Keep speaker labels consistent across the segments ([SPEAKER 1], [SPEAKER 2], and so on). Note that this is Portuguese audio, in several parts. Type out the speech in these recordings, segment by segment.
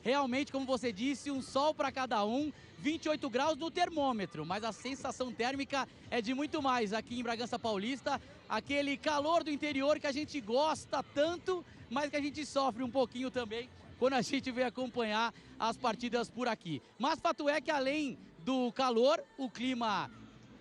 [SPEAKER 1] Realmente, como você disse, um sol para cada um, 28 graus no termômetro, mas a sensação térmica é de muito mais aqui em Bragança Paulista, aquele calor do interior que a gente gosta tanto, mas que a gente sofre um pouquinho também quando a gente vem acompanhar as partidas por aqui. Mas fato é que além do calor, o clima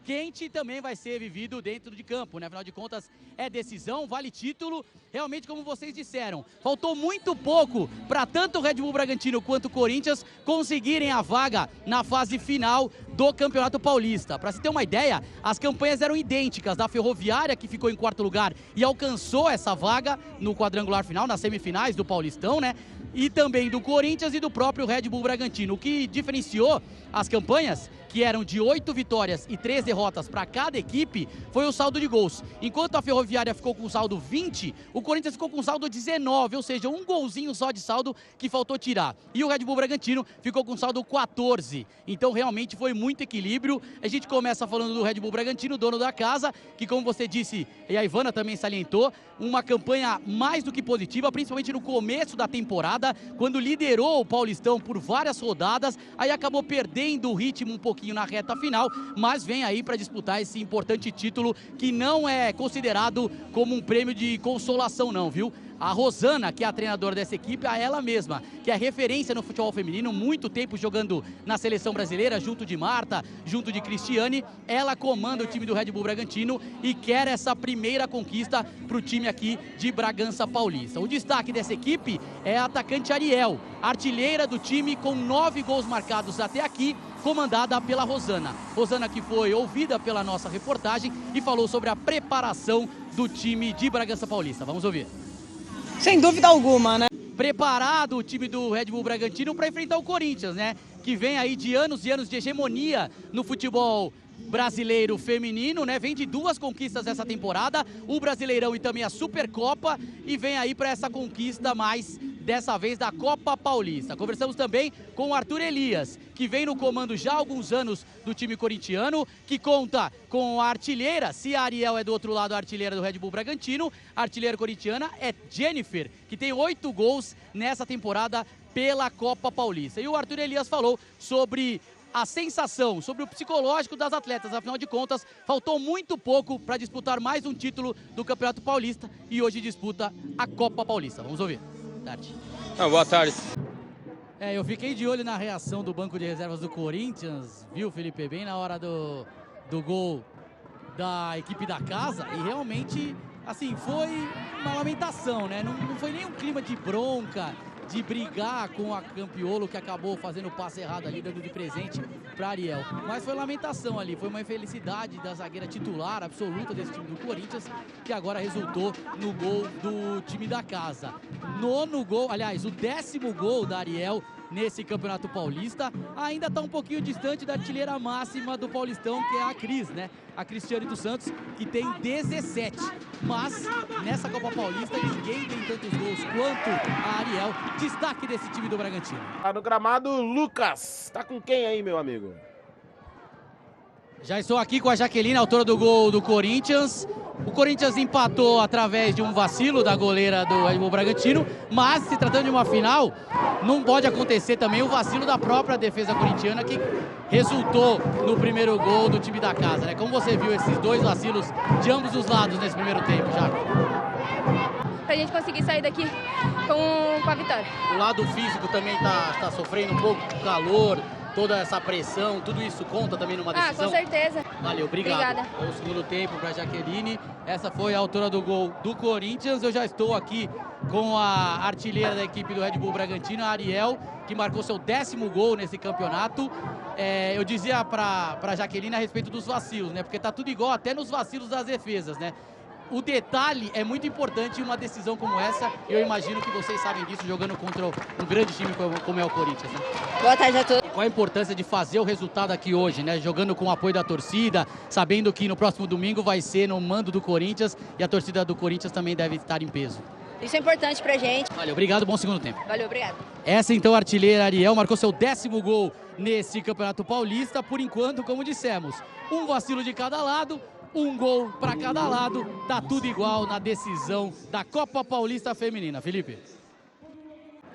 [SPEAKER 1] quente também vai ser vivido dentro de campo, né? Afinal de contas, é decisão, vale título. Realmente, como vocês disseram, faltou muito pouco para tanto o Red Bull Bragantino quanto o Corinthians conseguirem a vaga na fase final do Campeonato Paulista. Para se ter uma ideia, as campanhas eram idênticas da Ferroviária, que ficou em quarto lugar e alcançou essa vaga no quadrangular final, nas semifinais do Paulistão, né? E também do Corinthians e do próprio Red Bull Bragantino. O que diferenciou as campanhas, que eram de 8 vitórias e 3 derrotas para cada equipe, foi o saldo de gols. Enquanto a Ferroviária ficou com saldo 20, o Corinthians ficou com saldo 19, ou seja, um golzinho só de saldo que faltou tirar. E o Red Bull Bragantino ficou com saldo 14. Então realmente foi muito equilíbrio. A gente começa falando do Red Bull Bragantino, dono da casa, que como você disse, e a Ivana também salientou, uma campanha mais do que positiva, principalmente no começo da temporada, quando liderou o Paulistão por várias rodadas, aí acabou perdendo o ritmo um pouquinho na reta final, mas vem aí para disputar esse importante título que não é considerado como um prêmio de consolação não, viu? A Rosana, que é a treinadora dessa equipe, a ela mesma, que é referência no futebol feminino, muito tempo jogando na seleção brasileira, junto de Marta, junto de Cristiane, ela comanda o time do Red Bull Bragantino e quer essa primeira conquista para o time aqui de Bragança Paulista. O destaque dessa equipe é a atacante Ariel, artilheira do time com 9 gols marcados até aqui, comandada pela Rosana. Rosana que foi ouvida pela nossa reportagem e falou sobre a preparação do time de Bragança Paulista. Vamos ouvir.
[SPEAKER 2] Sem dúvida alguma, né?
[SPEAKER 1] Preparado o time do Red Bull Bragantino para enfrentar o Corinthians, né? Que vem aí de anos e anos de hegemonia no futebol brasileiro feminino, né? Vem de 2 conquistas essa temporada, o Brasileirão e também a Supercopa, e vem aí para essa conquista mais dessa vez da Copa Paulista. Conversamos também com o Arthur Elias, que vem no comando já há alguns anos do time corintiano, que conta com a artilheira, se a Ariel é do outro lado a artilheira do Red Bull Bragantino, a artilheira corintiana é Jennifer, que tem 8 gols nessa temporada pela Copa Paulista. E o Arthur Elias falou sobre a sensação, sobre o psicológico das atletas. Afinal de contas, faltou muito pouco para disputar mais um título do Campeonato Paulista e hoje disputa a Copa Paulista. Vamos ouvir. Boa tarde.
[SPEAKER 3] Boa tarde.
[SPEAKER 1] Eu fiquei de olho na reação do banco de reservas do Corinthians, viu, Felipe? Bem na hora do gol da equipe da casa e realmente, assim, foi uma lamentação, né? Não foi nem um clima de bronca, de brigar com a Campiolo, que acabou fazendo o passe errado ali, dando de presente para Ariel. Mas foi lamentação ali, foi uma infelicidade da zagueira titular absoluta desse time do Corinthians, que agora resultou no gol do time da casa. 9º gol, aliás, o 10º gol da Ariel nesse Campeonato Paulista, ainda está um pouquinho distante da artilheira máxima do Paulistão, que é a Cris, né? A Cristiane dos Santos, que tem 17. Mas nessa Copa Paulista ninguém tem tantos gols quanto a Ariel. Destaque desse time do Bragantino.
[SPEAKER 4] Tá no gramado, Lucas. Tá com quem aí, meu amigo?
[SPEAKER 1] Já estou aqui com a Jaqueline, autora do gol do Corinthians. O Corinthians empatou através de um vacilo da goleira do Red Bull Bragantino, mas se tratando de uma final, não pode acontecer também o vacilo da própria defesa corintiana, que resultou no primeiro gol do time da casa, né? Como você viu esses 2 vacilos de ambos os lados nesse primeiro tempo, Jaque?
[SPEAKER 5] Pra gente conseguir sair daqui com a vitória.
[SPEAKER 1] O lado físico também tá sofrendo um pouco, o calor, toda essa pressão, tudo isso conta também numa decisão?
[SPEAKER 5] Com certeza.
[SPEAKER 1] Valeu, obrigado.
[SPEAKER 5] Obrigada.
[SPEAKER 1] O segundo tempo para Jaqueline. Essa foi a autora do gol do Corinthians. Eu já estou aqui com a artilheira da equipe do Red Bull Bragantino, a Ariel, que marcou seu 10º gol nesse campeonato. Eu dizia para Jaqueline a respeito dos vacilos, né? Porque tá tudo igual até nos vacilos das defesas, né? O detalhe é muito importante em uma decisão como essa. Eu imagino que vocês sabem disso, jogando contra um grande time como é o Corinthians, né?
[SPEAKER 2] Boa tarde a todos.
[SPEAKER 1] Qual a importância de fazer o resultado aqui hoje, né? Jogando com o apoio da torcida, sabendo que no próximo domingo vai ser no mando do Corinthians e a torcida do Corinthians também deve estar em peso.
[SPEAKER 2] Isso é importante pra gente.
[SPEAKER 1] Valeu, obrigado, bom segundo tempo.
[SPEAKER 2] Valeu, obrigado.
[SPEAKER 1] Essa então a artilheira Ariel marcou seu 10º gol nesse Campeonato Paulista. Por enquanto, como dissemos, um vacilo de cada lado, um gol para cada lado, tá tudo igual na decisão da Copa Paulista Feminina. Felipe.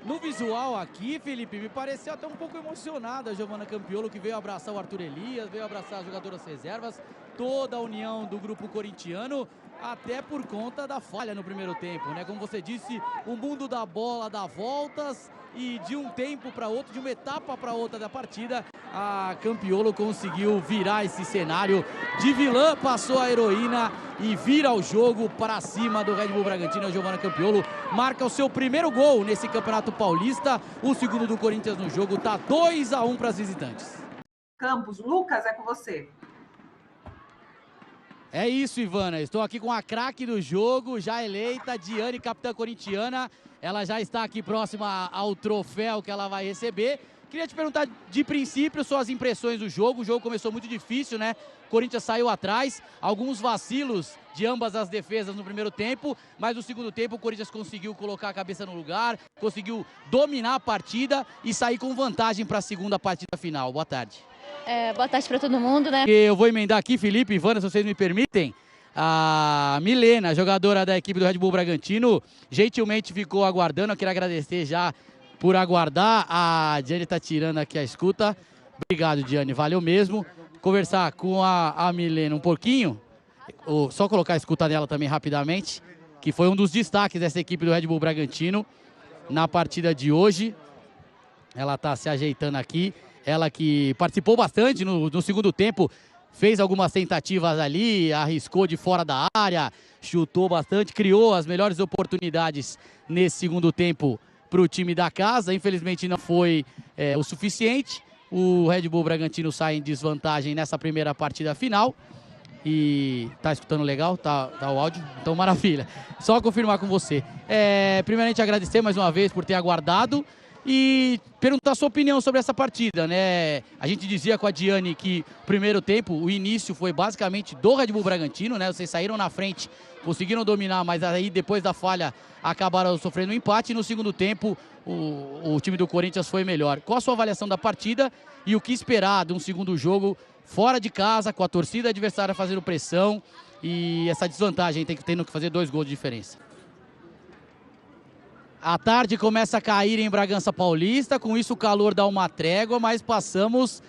[SPEAKER 1] No visual aqui, Felipe, me pareceu até um pouco emocionada a Giovanna Campiolo, que veio abraçar o Arthur Elias, veio abraçar as jogadoras reservas, toda a união do grupo corintiano, até por conta da falha no primeiro tempo, né? Como você disse, o mundo da bola dá voltas e de um tempo para outro, de uma etapa para outra da partida, a Campiolo conseguiu virar esse cenário. De vilã passou a heroína e vira o jogo para cima do Red Bull Bragantino. A Giovanna Campiolo marca o seu primeiro gol nesse Campeonato Paulista. O segundo do Corinthians no jogo, tá 2-1 para as visitantes.
[SPEAKER 3] Campos, Lucas, é com você.
[SPEAKER 1] É isso, Ivana. Estou aqui com a craque do jogo, já eleita, Diane, capitã corintiana. Ela já está aqui próxima ao troféu que ela vai receber. Queria te perguntar, de princípio, suas impressões do jogo. O jogo começou muito difícil, né? O Corinthians saiu atrás, alguns vacilos de ambas as defesas no primeiro tempo, mas no segundo tempo o Corinthians conseguiu colocar a cabeça no lugar, conseguiu dominar a partida e sair com vantagem para a segunda partida final. Boa tarde.
[SPEAKER 5] Boa tarde para todo mundo, né?
[SPEAKER 1] Eu vou emendar aqui, Felipe e Ivana, se vocês me permitem. A Milena, jogadora da equipe do Red Bull Bragantino, gentilmente ficou aguardando. Eu quero agradecer já por aguardar. A Diane está tirando aqui a escuta. Obrigado, Diane, valeu mesmo. Conversar com a Milena um pouquinho. Só colocar a escuta dela também rapidamente, que foi um dos destaques dessa equipe do Red Bull Bragantino na partida de hoje. Ela está se ajeitando aqui. Ela que participou bastante no segundo tempo, fez algumas tentativas ali, arriscou de fora da área, chutou bastante, criou as melhores oportunidades nesse segundo tempo para o time da casa. Infelizmente não foi o suficiente. O Red Bull Bragantino sai em desvantagem nessa primeira partida final. E tá escutando legal? Tá o áudio? Então maravilha. Só confirmar com você. Primeiramente agradecer mais uma vez por ter aguardado e perguntar a sua opinião sobre essa partida, né? A gente dizia com a Diane que o primeiro tempo, o início foi basicamente do Red Bull Bragantino, né? Vocês saíram na frente, conseguiram dominar, mas aí depois da falha acabaram sofrendo um empate. E no segundo tempo o time do Corinthians foi melhor. Qual a sua avaliação da partida e o que esperar de um segundo jogo fora de casa, com a torcida adversária fazendo pressão e essa desvantagem, tendo que fazer 2 gols de diferença? A tarde começa a cair em Bragança Paulista, com isso o calor dá uma trégua, mas passamos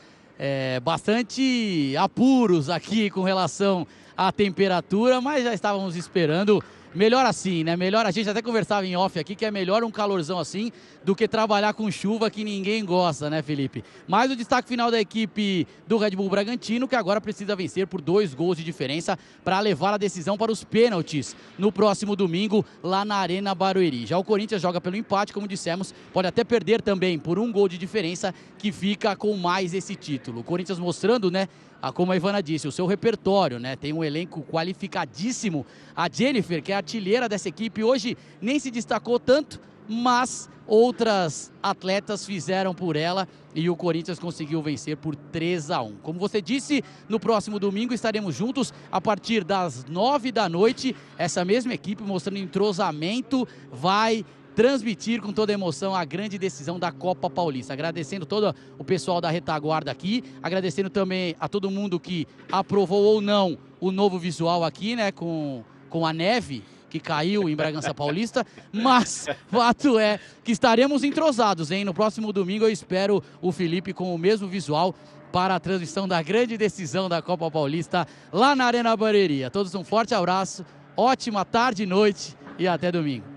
[SPEAKER 1] bastante apuros aqui com relação à temperatura, mas já estávamos esperando. Melhor assim, né? Melhor, a gente até conversava em off aqui, que é melhor um calorzão assim do que trabalhar com chuva que ninguém gosta, né, Felipe? Mas o destaque final da equipe do Red Bull Bragantino, que agora precisa vencer por 2 gols de diferença para levar a decisão para os pênaltis no próximo domingo, lá na Arena Barueri. Já o Corinthians joga pelo empate, como dissemos, pode até perder também por 1 gol de diferença, que fica com mais esse título. O Corinthians mostrando, né, como a Ivana disse, o seu repertório, né? Tem um elenco qualificadíssimo. A Jennifer, que é a artilheira dessa equipe, hoje nem se destacou tanto, mas outras atletas fizeram por ela e o Corinthians conseguiu vencer por 3-1. Como você disse, no próximo domingo estaremos juntos a partir das 9 da noite. Essa mesma equipe, mostrando entrosamento, vai transmitir com toda a emoção a grande decisão da Copa Paulista. Agradecendo todo o pessoal da retaguarda aqui, agradecendo também a todo mundo que aprovou ou não o novo visual aqui, né, com a neve que caiu em Bragança Paulista, mas fato é que estaremos entrosados, hein? No próximo domingo eu espero o Felipe com o mesmo visual para a transmissão da grande decisão da Copa Paulista lá na Arena Barueri. A todos um forte abraço, ótima tarde e noite e até domingo.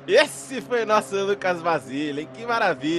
[SPEAKER 4] Esse foi nosso Lucas Basile, hein? Que maravilha!